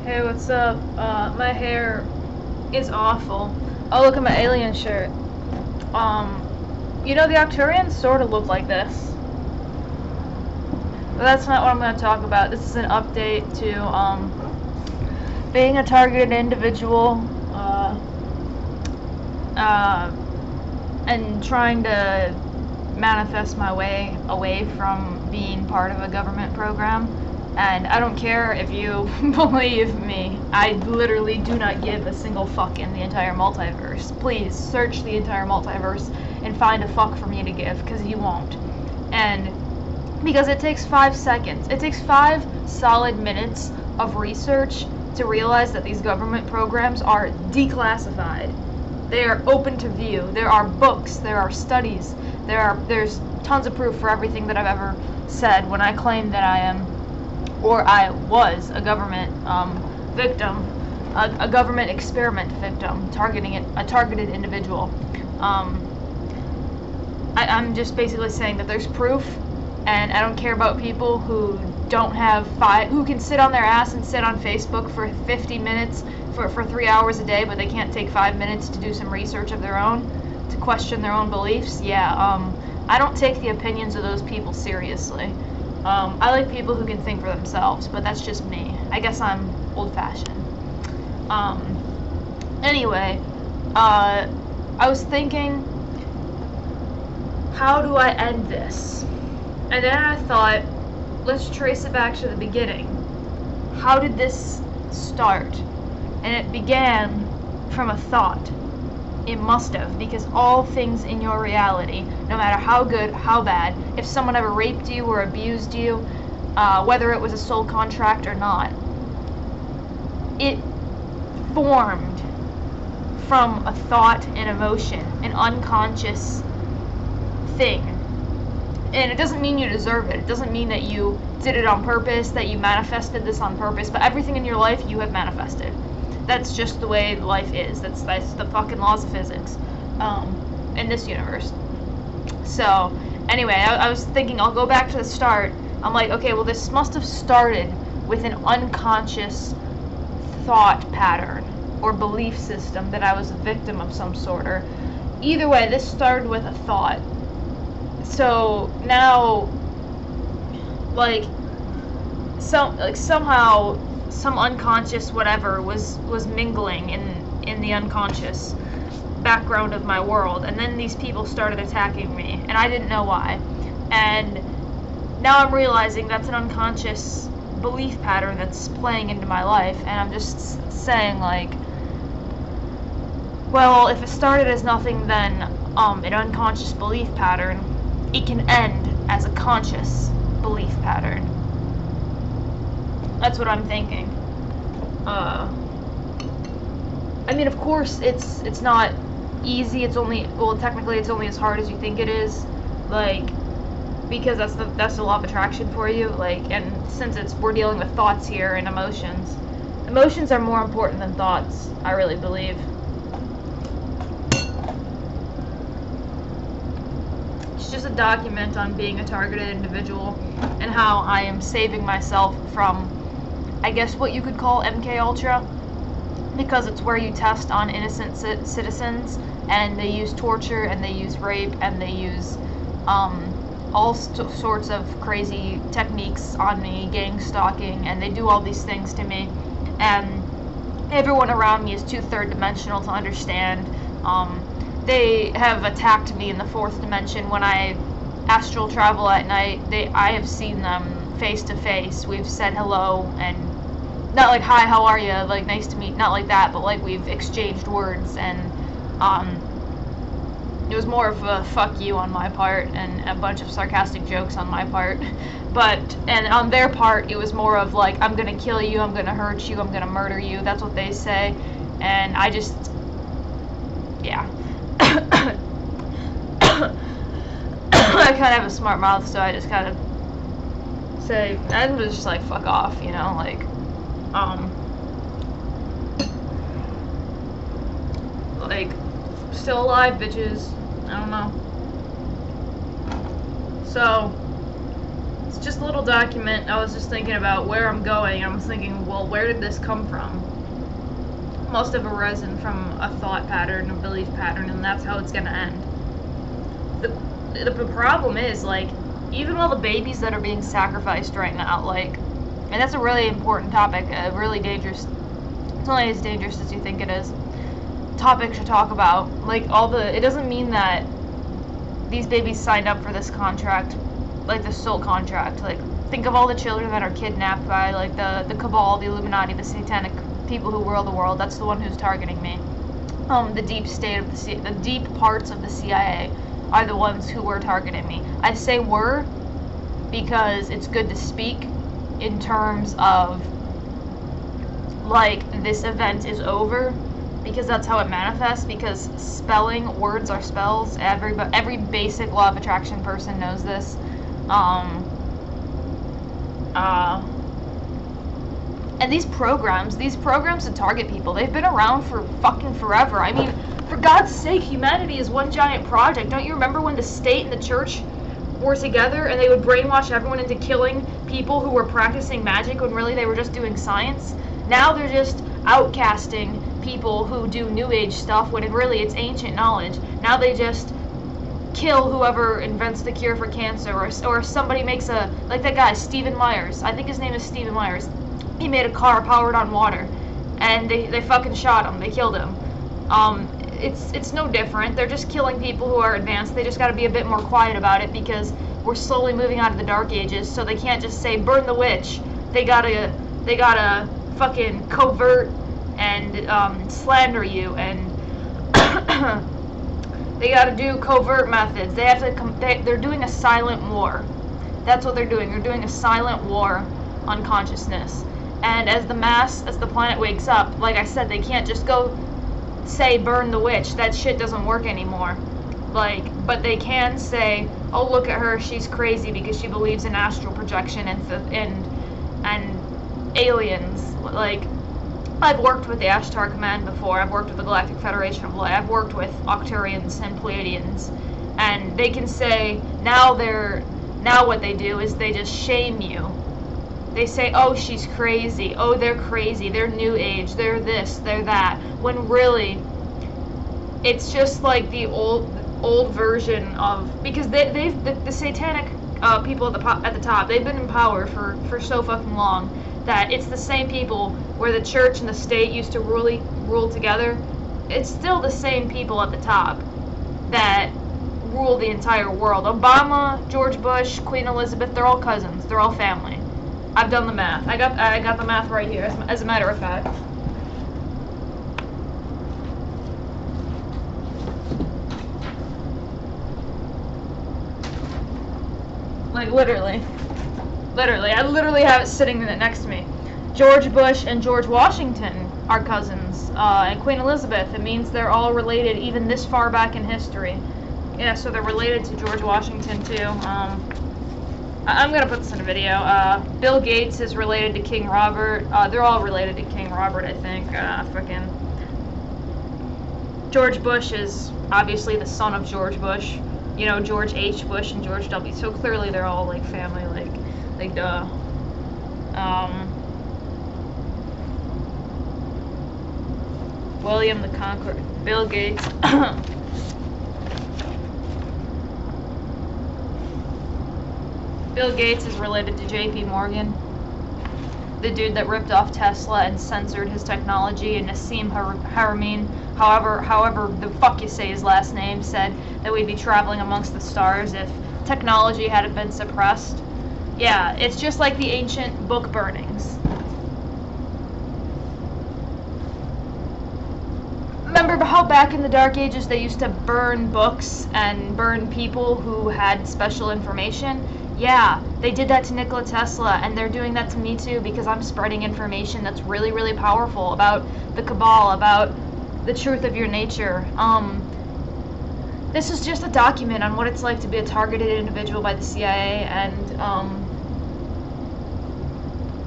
Hey, what's up? My hair is awful. Oh, look at my alien shirt. The Octurians sort of look like this. But that's not what I'm going to talk about. This is an update to, being a targeted individual, and trying to manifest my way away from being part of a government program. And I don't care if you believe me. I literally do not give a single fuck in the entire multiverse. Please search the entire multiverse and find a fuck for me to give, because you won't. And because it takes 5 seconds. It takes 5 solid minutes of research to realize that these government programs are declassified. They are open to view. There are books, there are studies, there's tons of proof for everything that I've ever said when I claim that I am, or I was, a government victim, a government experiment victim, a targeted individual. I'm just basically saying that there's proof, and I don't care about people who who can sit on their ass and sit on Facebook for 50 minutes for 3 hours a day, but they can't take 5 minutes to do some research of their own, to question their own beliefs. I don't take the opinions of those people seriously. I like people who can think for themselves, but that's just me. I guess I'm old-fashioned. Anyway, I was thinking, how do I end this? And then I thought, let's trace it back to the beginning. How did this start? And it began from a thought. It must have, because all things in your reality, no matter how good, how bad, if someone ever raped you or abused you, whether it was a soul contract or not, it formed from a thought and emotion, an unconscious thing. And it doesn't mean you deserve it. It doesn't mean that you did it on purpose, that you manifested this on purpose, but everything in your life you have manifested. That's just the way life is. That's the fucking laws of physics in this universe. So, anyway, I was thinking, I'll go back to the start. I'm like, okay, well, this must have started with an unconscious thought pattern or belief system that I was a victim of some sort. Or either way, this started with a thought. So now, somehow some unconscious whatever was mingling in the unconscious background of my world, and then these people started attacking me, and I didn't know why. And now I'm realizing that's an unconscious belief pattern that's playing into my life, and I'm just saying, like, well, if it started as nothing, then an unconscious belief pattern, it can end as a conscious belief pattern. That's what I'm thinking. I mean, of course, it's not easy. Technically, it's only as hard as you think it is. Like, because that's the law of attraction for you. Like, and since we're dealing with thoughts here and emotions, emotions are more important than thoughts. I really believe. It's just a document on being a targeted individual and how I am saving myself from, I guess, what you could call MK Ultra, because it's where you test on innocent citizens, and they use torture, and they use rape, and they use all sorts of crazy techniques on me, gang stalking, and they do all these things to me, and everyone around me is too third dimensional to understand. They have attacked me in the 4th dimension when I astral travel at night. I have seen them face to face. We've said hello, and not like, hi, how are you, like, nice to meet, not like that, but like we've exchanged words, and it was more of a fuck you on my part and a bunch of sarcastic jokes on my part, and on their part it was more of like, I'm gonna kill you, I'm gonna hurt you, I'm gonna murder you. That's what they say, and I just, yeah. I kind of have a smart mouth, so I just kind of say, I'm just like, fuck off, you know, like, still alive, bitches. I don't know. So, It's just a little document. I was just thinking about where I'm going. I was thinking, well, where did this come from? Must have arisen from a thought pattern, a belief pattern, and that's how it's gonna end. The problem is, like, even all the babies that are being sacrificed right now, like, and that's a really important topic, a really dangerous, it's only as dangerous as you think it is, topic to talk about. Like, it doesn't mean that these babies signed up for this contract, like the soul contract. Like, think of all the children that are kidnapped by, like, the cabal, the Illuminati, the satanic people who rule the world. That's the one who's targeting me. The deep state of the deep parts of the CIA are the ones who were targeting me. I say were because it's good to speak in terms of, like, this event is over, because that's how it manifests, because spelling, words are spells. Every basic law of attraction person knows this. And these programs that target people, they've been around for fucking forever. I mean, for God's sake, humanity is one giant project. Don't you remember when the state and the church were together and they would brainwash everyone into killing people who were practicing magic when really they were just doing science? Now they're just outcasting people who do new age stuff when really it's ancient knowledge. Now they just kill whoever invents the cure for cancer, or somebody makes like that guy, Stephen Myers. I think his name is Stephen Myers. He made a car powered on water, and they fucking shot him. They killed him. It's no different. They're just killing people who are advanced. They just got to be a bit more quiet about it, because we're slowly moving out of the Dark Ages. So they can't just say burn the witch. They gotta fucking covert and slander you, and they gotta do covert methods. They have to. They're doing a silent war. That's what they're doing. They're doing a silent war on consciousness. And as the planet wakes up, like I said, they can't just go say burn the witch. That shit doesn't work anymore. Like, but they can say, oh, look at her, she's crazy because she believes in astral projection and aliens. Like, I've worked with the Ashtar Command before. I've worked with the Galactic Federation of Light. I've worked with Octurians and Pleiadians, and they can say now what they do is they just shame you. They say, oh, she's crazy. Oh, they're crazy. They're new age. They're this. They're that. When really, it's just like the old version of, because the satanic people at the top, they've been in power for so fucking long that it's the same people where the church and the state used to rule together. It's still the same people at the top that rule the entire world. Obama, George Bush, Queen Elizabeth, they're all cousins. They're all family. I've done the math. I got the math right here, as a matter of fact. Like, literally, I literally have it sitting next to me. George Bush and George Washington are cousins, and Queen Elizabeth. It means they're all related, even this far back in history. Yeah, so they're related to George Washington too. I'm gonna put this in a video. Bill Gates is related to King Robert. They're all related to King Robert, I think. Frickin' George Bush is obviously the son of George Bush. You know, George H. Bush and George W. So clearly they're all like family, like duh. William the Conqueror, Bill Gates. Bill Gates is related to J.P. Morgan, the dude that ripped off Tesla and censored his technology, and Nassim Haramein, however the fuck you say his last name, said that we'd be traveling amongst the stars if technology hadn't been suppressed. Yeah, it's just like the ancient book burnings. Remember how back in the Dark Ages they used to burn books and burn people who had special information? Yeah, they did that to Nikola Tesla, and they're doing that to me too, because I'm spreading information that's really, really powerful about the Cabal, about the truth of your nature. This is just a document on what it's like to be a targeted individual by the CIA, and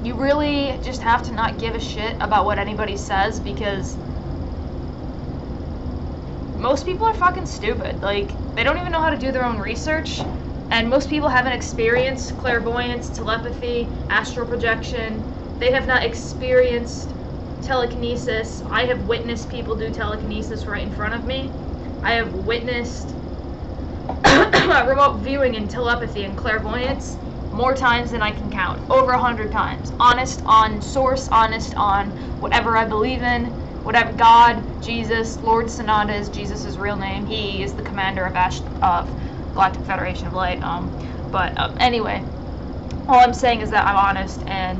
you really just have to not give a shit about what anybody says, because most people are fucking stupid. Like, they don't even know how to do their own research. And most people haven't experienced clairvoyance, telepathy, astral projection. They have not experienced telekinesis. I have witnessed people do telekinesis right in front of me. I have witnessed remote viewing and telepathy and clairvoyance more times than I can count. Over 100 times. Honest on source, honest on whatever I believe in, whatever God, Jesus, Lord Sananda is Jesus' real name. He is the commander of Galactic Federation of Light. Anyway, all I'm saying is that I'm honest, and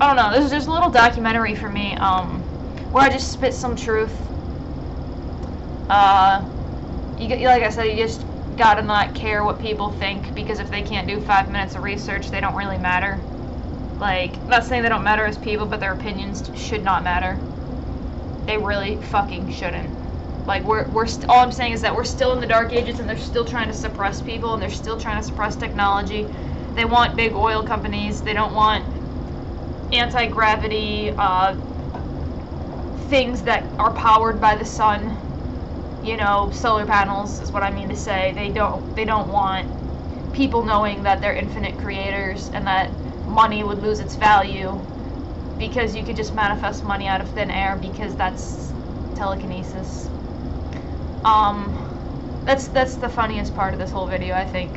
I don't know, this is just a little documentary for me, where I just spit some truth. Like I said, you just gotta not care what people think, because if they can't do 5 minutes of research, they don't really matter. Like, I'm not saying they don't matter as people, but their opinions should not matter. They really fucking shouldn't. Like, all I'm saying is that we're still in the Dark Ages, and they're still trying to suppress people, and they're still trying to suppress technology. They want big oil companies. They don't want anti-gravity things that are powered by the sun. You know, solar panels is what I mean to say. They don't want people knowing that they're infinite creators and that money would lose its value because you could just manifest money out of thin air, because that's telekinesis. That's the funniest part of this whole video, I think,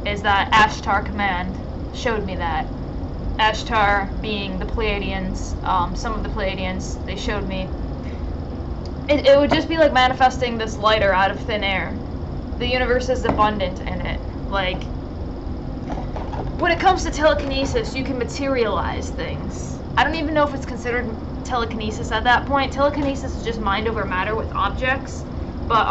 is that Ashtar Command showed me that. Ashtar being the Pleiadians, some of the Pleiadians, they showed me. It would just be like manifesting this lighter out of thin air. The universe is abundant in it. Like, when it comes to telekinesis, you can materialize things. I don't even know if it's considered telekinesis at that point. Telekinesis is just mind over matter with objects. But,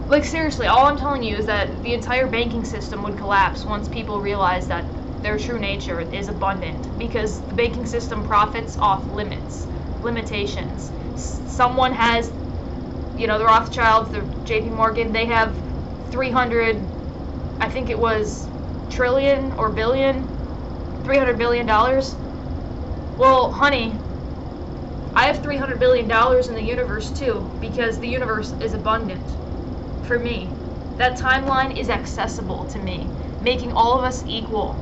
like, seriously, all I'm telling you is that the entire banking system would collapse once people realize that their true nature is abundant, because the banking system profits off limitations. Someone has, you know, the Rothschilds, the JP Morgan, they have 300, I think it was trillion or billion, $300 billion. Well, honey, I have $300 billion in the universe too, because the universe is abundant for me. That timeline is accessible to me, making all of us equal,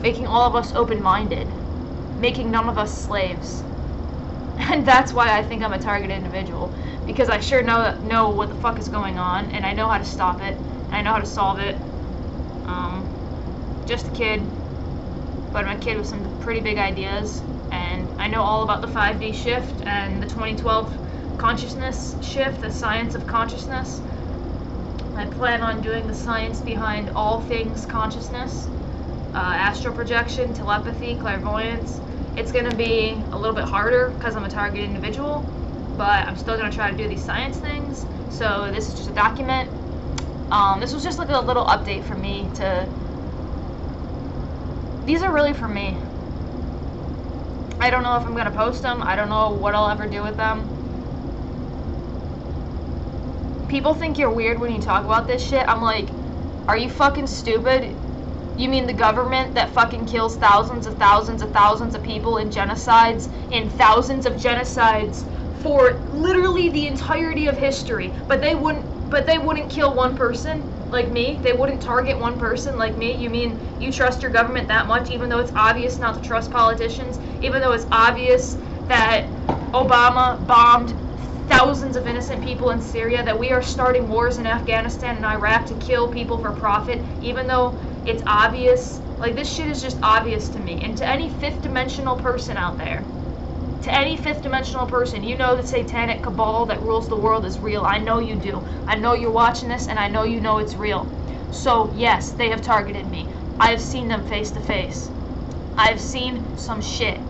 making all of us open-minded, making none of us slaves. And that's why I think I'm a target individual, because I sure know what the fuck is going on, and I know how to stop it, and I know how to solve it. Just a kid, but I'm a kid with some pretty big ideas, and I know all about the 5D shift and the 2012 consciousness shift, the science of consciousness. I plan on doing the science behind all things consciousness, astral projection, telepathy, clairvoyance. It's going to be a little bit harder because I'm a target individual, but I'm still going to try to do these science things. So this is just a document. This was just like a little update for me to... These are really for me. I don't know if I'm going to post them. I don't know what I'll ever do with them. People think you're weird when you talk about this shit. I'm like, are you fucking stupid? You mean the government that fucking kills thousands of people in genocides, in thousands of genocides for literally the entirety of history, but they wouldn't kill one person like me? They wouldn't target one person like me? You mean you trust your government that much, even though it's obvious not to trust politicians, even though it's obvious that Obama bombed thousands of innocent people in Syria, that we are starting wars in Afghanistan and Iraq to kill people for profit, even though it's obvious? Like, this shit is just obvious to me. And to any fifth dimensional person out there, to any fifth dimensional person, you know the satanic cabal that rules the world is real. I know you do. I know you're watching this, and I know you know it's real. So yes, they have targeted me. I have seen them face to face. I've seen some shit.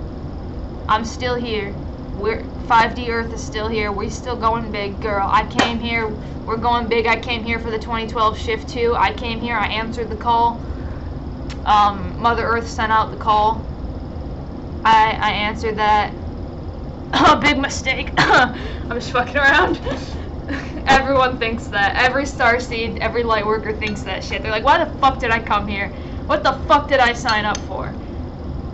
I'm still here. 5D Earth is still here. We're still going big, girl. I came here. We're going big. I came here for the 2012 shift too. I came here. I answered the call. Mother Earth sent out the call. I answered that. Oh, big mistake. I'm just fucking around. Everyone thinks that. Every starseed, every lightworker thinks that shit. They're like, why the fuck did I come here? What the fuck did I sign up for?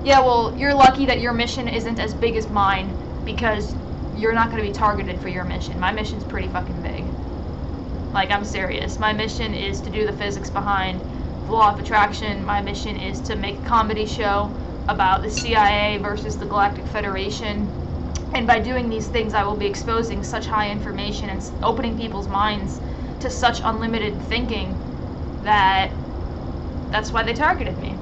Yeah, well, you're lucky that your mission isn't as big as mine, because you're not going to be targeted for your mission. My mission's pretty fucking big. Like, I'm serious. My mission is to do the physics behind the law of attraction. My mission is to make a comedy show about the CIA versus the Galactic Federation. And by doing these things, I will be exposing such high information and opening people's minds to such unlimited thinking that that's why they targeted me.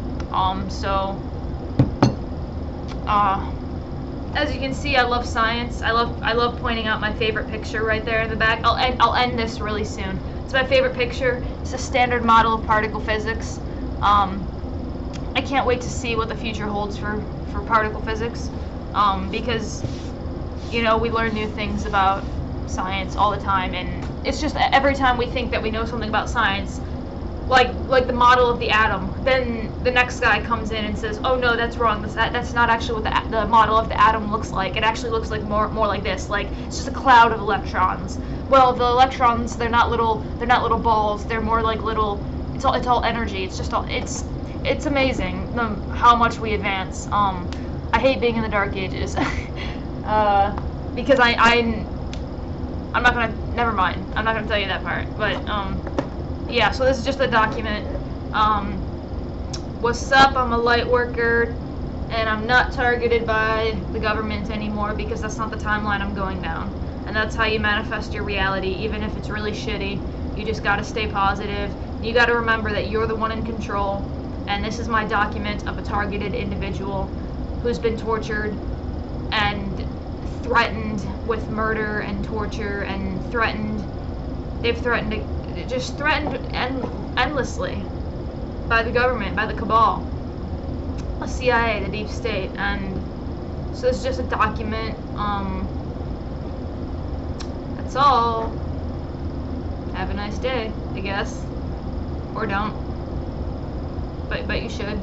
As you can see, I love science. I love pointing out my favorite picture right there in the back. I'll end this really soon. It's my favorite picture. It's a standard model of particle physics. I can't wait to see what the future holds for particle physics, because, you know, we learn new things about science all the time, and it's just every time we think that we know something about science, like the model of the atom, then the next guy comes in and says, oh no, that's wrong, that's not actually what the model of the atom looks like. It actually looks like more like this, like it's just a cloud of electrons. Well, the electrons, they're not little balls, they're more like little, it's all energy. It's amazing how much we advance. I hate being in the dark ages. Because I'm not gonna, never mind, I'm not gonna tell you that part, but yeah, so this is just a document. What's up? I'm a light worker, and I'm not targeted by the government anymore because that's not the timeline I'm going down. And that's how you manifest your reality, even if it's really shitty. You just gotta stay positive. You gotta remember that you're the one in control. And this is my document of a targeted individual who's been tortured and threatened with murder and torture and they've threatened endlessly by the government, by the cabal, the CIA, the deep state. And so it's just a document. That's all. Have a nice day, I guess, or don't, but you should.